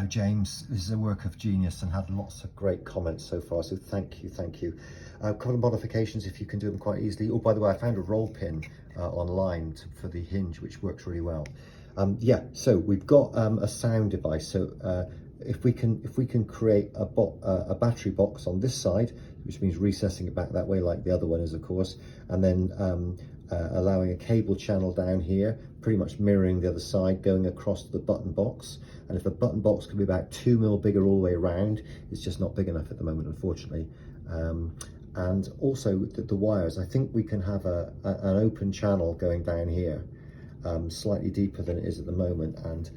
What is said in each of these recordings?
James. This is a work of genius and had lots of great comments so far, so thank you, thank you. A couple of modifications if you can do them quite easily. Oh, by the way, I found a roll pin online for the hinge, which works really well. Yeah, so we've got a sound device. So if we can create a battery box on this side, which means recessing it back that way like the other one is, of course, and then allowing a cable channel down here, pretty much mirroring the other side, going across the button box. And if the button box could be about 2 mil bigger all the way around, it's just not big enough at the moment, unfortunately. And also the wires, I think we can have an open channel going down here, slightly deeper than it is at the moment, and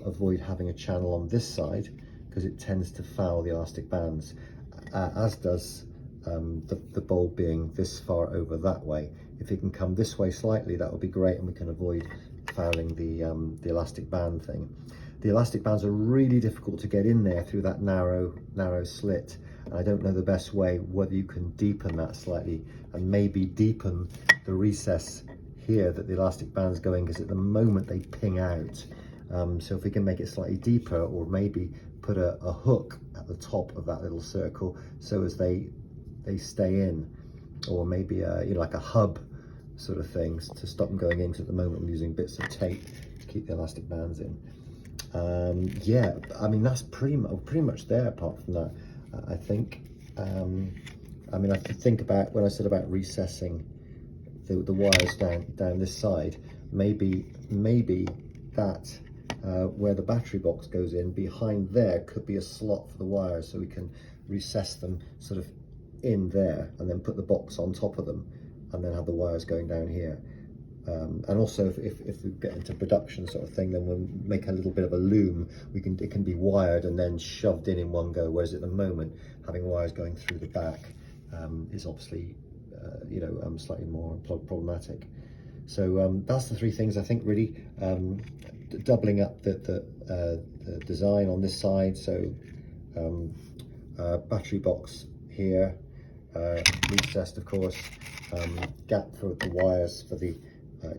avoid having a channel on this side because it tends to foul the elastic bands, as does the bulb being this far over that way. If it can come this way slightly, that would be great, and we can avoid fouling the elastic band thing. The elastic bands are really difficult to get in there through that narrow slit. And I don't know the best way, whether you can deepen that slightly and maybe deepen the recess here that the elastic band's going, because at the moment they ping out. So if we can make it slightly deeper, or maybe put a hook at the top of that little circle so as they stay in, or maybe you know, like a hub sort of things to stop them going in, because at the moment I'm using bits of tape to keep the elastic bands in. Yeah, I mean that's pretty much there. Apart from that, I think I mean, I have to think about when I said about recessing the wires down this side, maybe that where the battery box goes in, behind there could be a slot for the wires, so we can recess them sort of in there and then put the box on top of them and then have the wires going down here. And also if we get into production sort of thing, then we'll make a little bit of a loom. It can be wired and then shoved in one go, whereas at the moment having wires going through the back is obviously you know, slightly more problematic. So that's the three things I think, really. Doubling up the design on this side, so battery box here, recessed of course, gap for the wires for the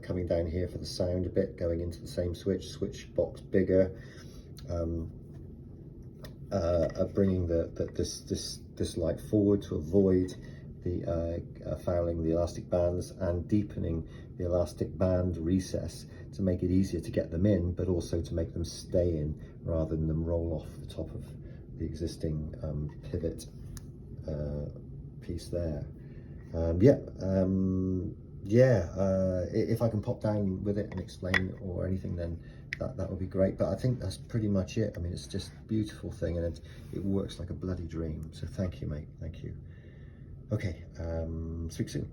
coming down here for the sound a bit, going into the same switch box bigger, bringing this light forward to avoid the fouling the elastic bands, and deepening the elastic band recess to make it easier to get them in, but also to make them stay in rather than them roll off the top of the existing pivot piece there. If I can pop down with it and explain or anything, then that would be great. But I think that's pretty much it. I mean, it's just a beautiful thing, and it works like a bloody dream. So thank you, mate. Thank you. Okay, speak soon.